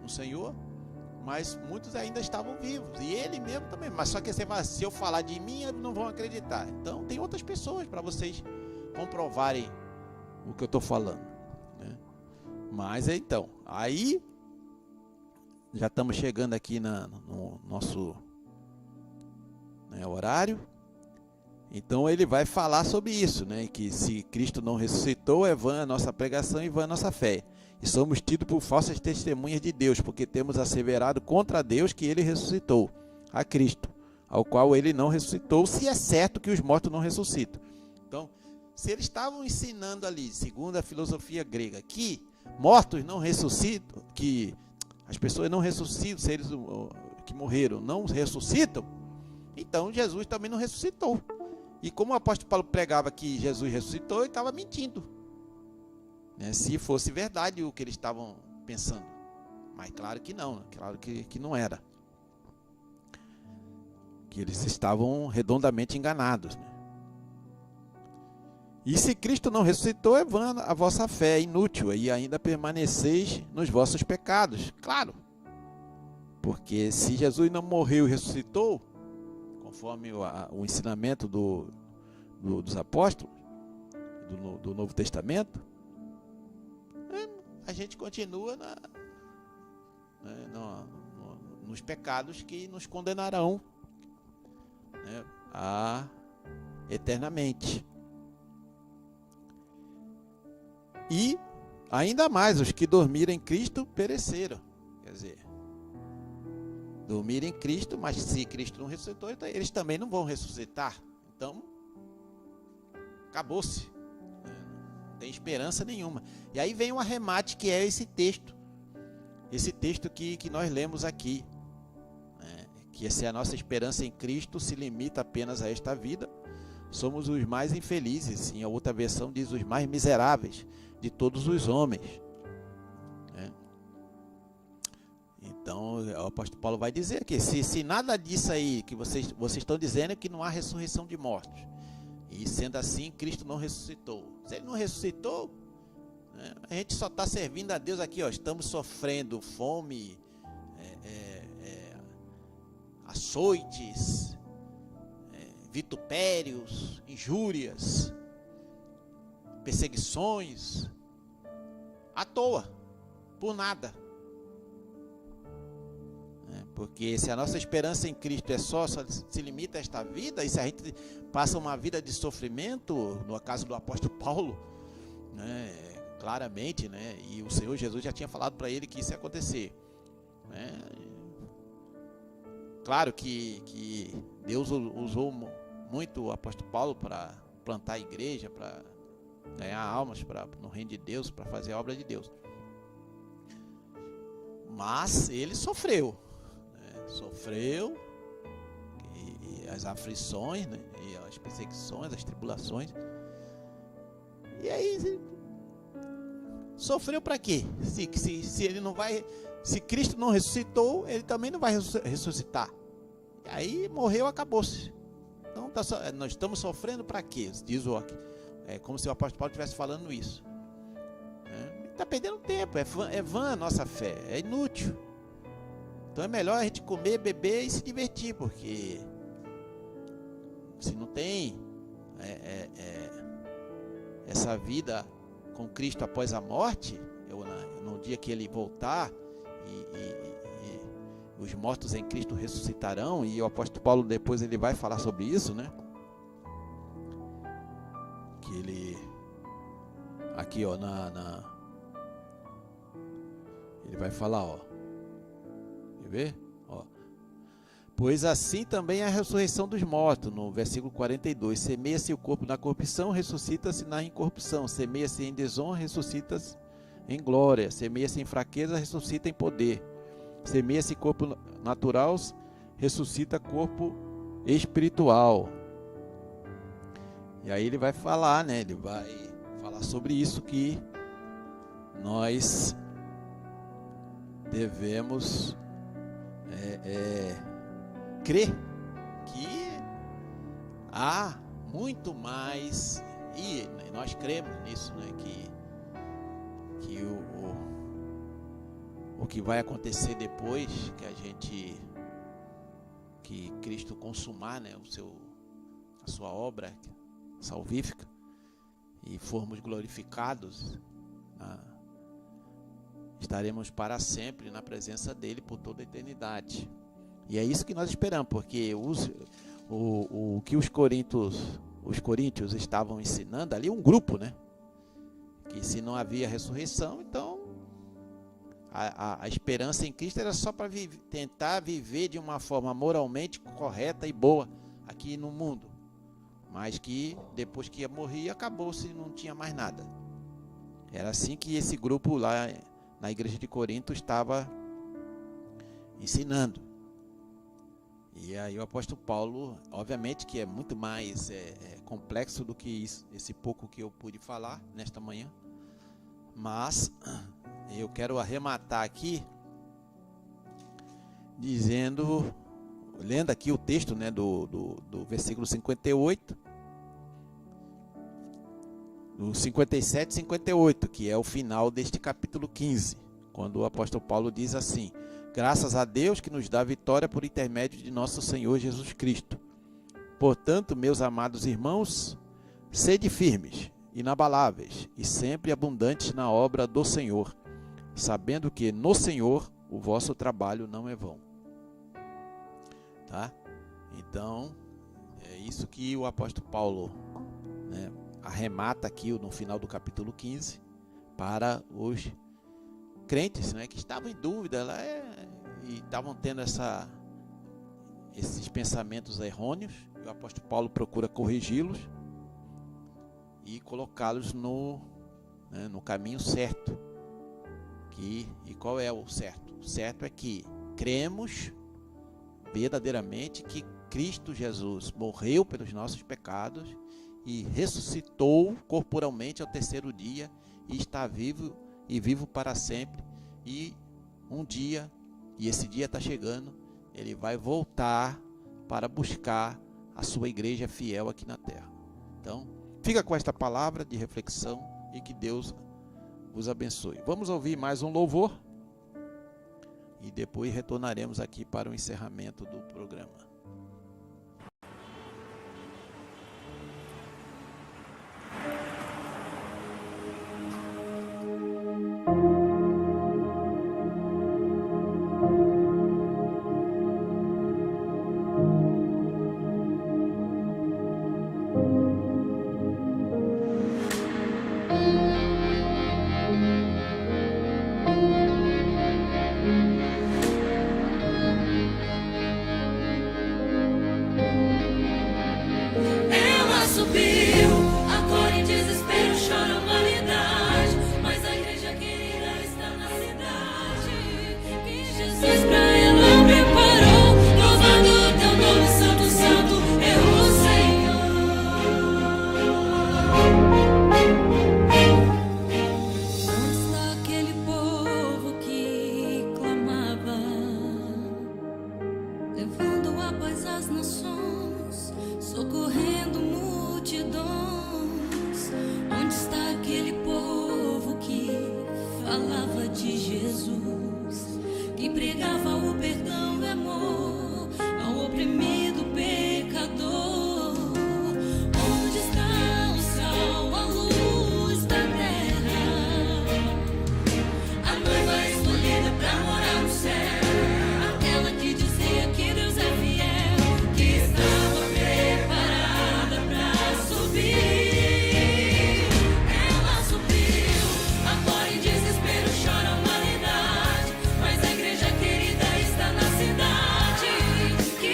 E: no Senhor, mas muitos ainda estavam vivos. E ele mesmo também. Mas só que se eu falar de mim, eles não vão acreditar. Então tem outras pessoas para vocês comprovarem o que eu estou falando, né? Mas então, aí já estamos chegando aqui no nosso horário. Então ele vai falar sobre isso, né? Que se Cristo não ressuscitou, é vã a nossa pregação e vã a nossa fé. e somos tidos por falsas testemunhas de Deus, porque temos asseverado contra Deus que ele ressuscitou a Cristo, ao qual ele não ressuscitou, se é certo que os mortos não ressuscitam. Então, se eles estavam ensinando ali, segundo a filosofia grega, que mortos não ressuscitam, que as pessoas não ressuscitam, seres que morreram não ressuscitam, então Jesus também não ressuscitou. E como o apóstolo Paulo pregava que Jesus ressuscitou, ele estava mentindo, né? Se fosse verdade o que eles estavam pensando. Mas claro que não, claro que não era. Que eles estavam redondamente enganados, né? E se Cristo não ressuscitou, é vã a vossa fé, é inútil, e ainda permaneceis nos vossos pecados. Claro, porque se Jesus não morreu e ressuscitou, conforme o ensinamento dos apóstolos, do Novo Testamento, a gente continua nos pecados que nos condenarão, né, eternamente. E ainda mais, os que dormiram em Cristo pereceram. Quer dizer, dormiram em Cristo, mas se Cristo não ressuscitou, eles também não vão ressuscitar. Então, acabou-se. Não tem esperança nenhuma. E aí vem um arremate, que é esse texto. Esse texto que nós lemos aqui. Né? Que se a nossa esperança em Cristo se limita apenas a esta vida, somos os mais infelizes. Em outra versão diz os mais miseráveis de todos os homens. Então o apóstolo Paulo vai dizer aqui, se nada disso aí que vocês estão dizendo, é que não há ressurreição de mortos, e sendo assim Cristo não ressuscitou. Se ele não ressuscitou, né, a gente só está servindo a Deus aqui, ó, estamos sofrendo fome, açoites, vitupérios, injúrias, perseguições, à toa, por nada. Porque se a nossa esperança em Cristo só se limita a esta vida, e se a gente passa uma vida de sofrimento, no caso do apóstolo Paulo, né, claramente, né, e o Senhor Jesus já tinha falado para ele que isso ia acontecer, né. Claro que Deus usou muito o apóstolo Paulo para plantar a igreja, para ganhar almas no reino de Deus, para fazer a obra de Deus. Mas ele sofreu, e as aflições, né, e as perseguições, as tribulações. E aí, sofreu para quê? Se ele não vai, se Cristo não ressuscitou, ele também não vai ressuscitar. E aí morreu, acabou-se. Então nós estamos sofrendo para quê? Diz o como se o apóstolo Paulo estivesse falando isso. Está perdendo tempo, é vã a nossa fé, é inútil. Então é melhor a gente comer, beber e se divertir, porque se não tem essa vida com Cristo após a morte, no dia que ele voltar e os mortos em Cristo ressuscitarão, e o apóstolo Paulo depois ele vai falar sobre isso, né? Que ele aqui, ó, ele vai falar, ó, quer ver? Ó. Pois assim também é a ressurreição dos mortos, no versículo 42. Semeia-se o corpo na corrupção, ressuscita-se na incorrupção. Semeia-se em desonra, ressuscita-se em glória. Semeia-se em fraqueza, ressuscita em poder. Semeia-se corpo natural, ressuscita corpo espiritual. E aí ele vai falar, né? Ele vai falar sobre isso, que nós devemos crer que há muito mais, e nós cremos nisso, né? Que o que vai acontecer depois que Cristo consumar, né, a sua obra salvífica e formos glorificados, estaremos para sempre na presença dele por toda a eternidade. E é isso que nós esperamos, porque o que os coríntios estavam ensinando ali, um grupo, né, que se não havia ressurreição, então a esperança em Cristo era só para tentar viver de uma forma moralmente correta e boa aqui no mundo, mas que depois que ia morrer acabou-se, não tinha mais nada. Era assim que esse grupo lá na igreja de Corinto estava ensinando. E aí o apóstolo Paulo, obviamente que é muito mais complexo do que isso, esse pouco que eu pude falar nesta manhã, mas eu quero arrematar aqui dizendo, lendo aqui o texto, né, do versículo 58, do 57 e 58, que é o final deste capítulo 15, quando o apóstolo Paulo diz assim: graças a Deus que nos dá vitória por intermédio de nosso Senhor Jesus Cristo. Portanto, meus amados irmãos, sede firmes, inabaláveis e sempre abundantes na obra do Senhor, sabendo que no Senhor o vosso trabalho não é vão. Tá? Então, é isso que o apóstolo Paulo, né, arremata aqui no final do capítulo 15 para os crentes, né, que estavam em dúvida e estavam tendo esses pensamentos errôneos. E o apóstolo Paulo procura corrigi-los e colocá-los no caminho certo. E qual é o certo? O certo é que cremos verdadeiramente que Cristo Jesus morreu pelos nossos pecados e ressuscitou corporalmente ao terceiro dia e está vivo e vivo para sempre. E um dia, e esse dia está chegando, ele vai voltar para buscar a sua igreja fiel aqui na terra. Então, fica com esta palavra de reflexão e que Deus vos abençoe. Vamos ouvir mais um louvor e depois retornaremos aqui para o encerramento do programa.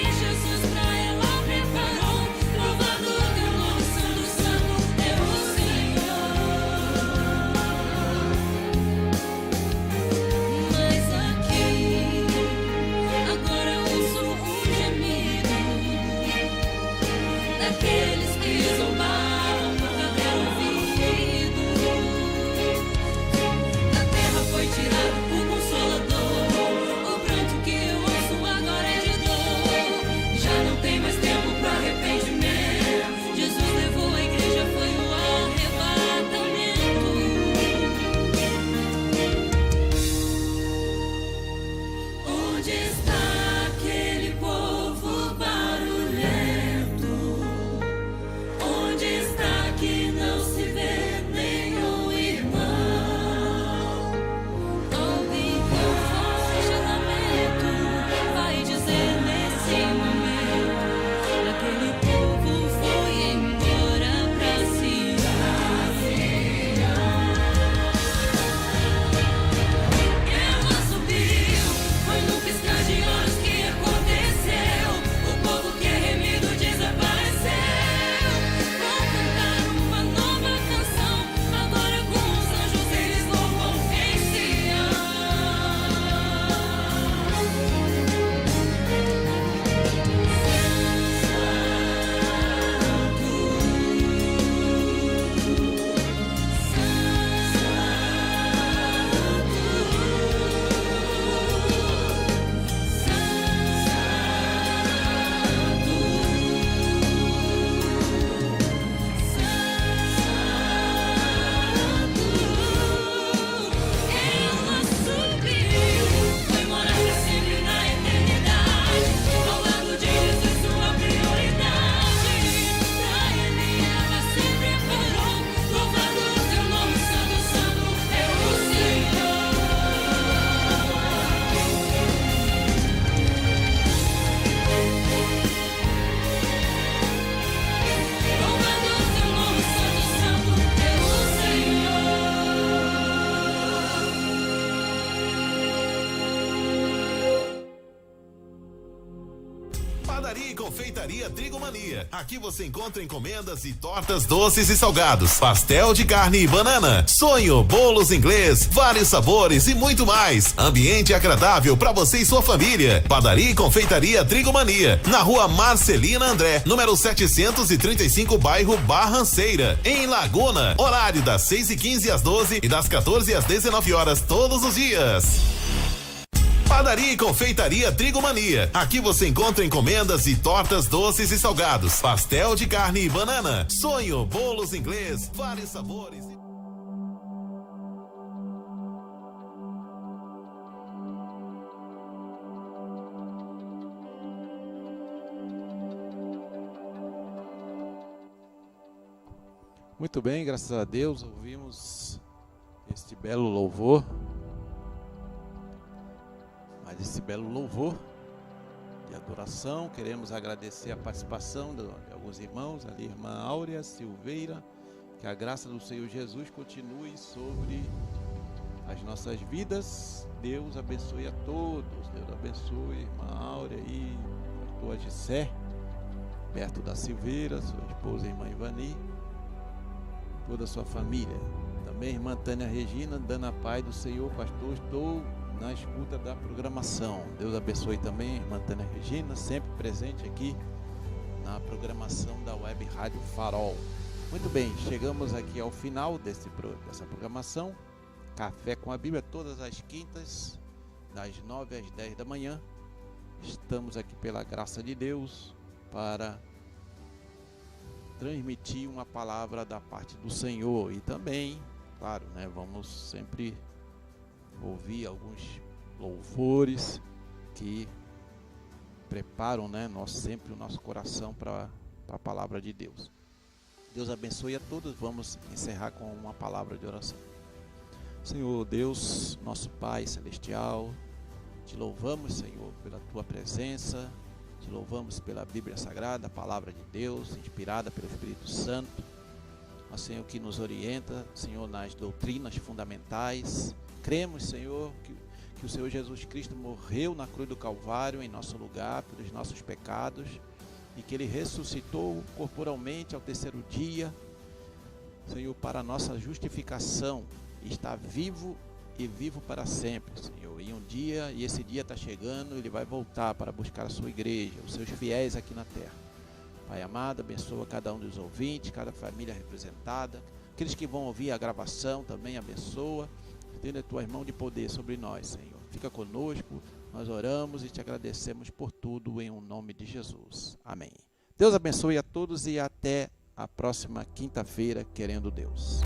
A: Jesus
H: Confeitaria Trigo Mania. Aqui você encontra encomendas e tortas doces e salgados, pastel de carne e banana, sonho, bolos inglês, vários sabores e muito mais. Ambiente agradável para você e sua família. Padaria e Confeitaria Trigo Mania, na rua Marcelina André, número 735, bairro Barranceira, em Laguna. Horário das 6h15 às 12 e das 14 às 19 horas todos os dias. Padaria e Confeitaria Trigo Mania. Aqui você encontra encomendas e tortas doces e salgados, pastel de carne e banana, sonho, bolos inglês, vários sabores.
E: Muito bem, graças a Deus, ouvimos este belo louvor. Mas esse belo louvor de adoração, queremos agradecer a participação de alguns irmãos, ali, irmã Áurea Silveira, que a graça do Senhor Jesus continue sobre as nossas vidas. Deus abençoe a todos, Deus abençoe a irmã Áurea e a pastor Gissé, Berto da Silveira, sua esposa, irmã Ivani, toda a sua família. Também irmã Tânia Regina, dando a paz do Senhor, pastor, estou na escuta da programação. Deus abençoe também a irmã Tânia Regina, sempre presente aqui na programação da Web Rádio Farol. Muito bem, chegamos aqui ao final dessa programação, Café com a Bíblia, todas as quintas, das 9 às 10 da manhã. Estamos aqui pela graça de Deus para transmitir uma palavra da parte do Senhor e também, claro, né, vamos sempre ouvir alguns louvores que preparam, né, sempre o nosso coração para a palavra de Deus. Deus abençoe a todos. Vamos encerrar com uma palavra de oração. Senhor Deus, nosso Pai Celestial, te louvamos, Senhor, pela tua presença, te louvamos pela Bíblia Sagrada, a palavra de Deus, inspirada pelo Espírito Santo, ó Senhor, que nos orienta, Senhor, nas doutrinas fundamentais. Cremos, Senhor, que o Senhor Jesus Cristo morreu na cruz do Calvário em nosso lugar, pelos nossos pecados, e que Ele ressuscitou corporalmente ao terceiro dia, Senhor, para a nossa justificação, e está vivo e vivo para sempre, Senhor. E esse dia está chegando, Ele vai voltar para buscar a sua igreja, os seus fiéis aqui na terra. Pai amado, abençoa cada um dos ouvintes, cada família representada, aqueles que vão ouvir a gravação também, abençoa. Estenda a tua mão de poder sobre nós, Senhor. Fica conosco, nós oramos e te agradecemos por tudo em nome de Jesus. Amém. Deus abençoe a todos e até a próxima quinta-feira, querendo Deus.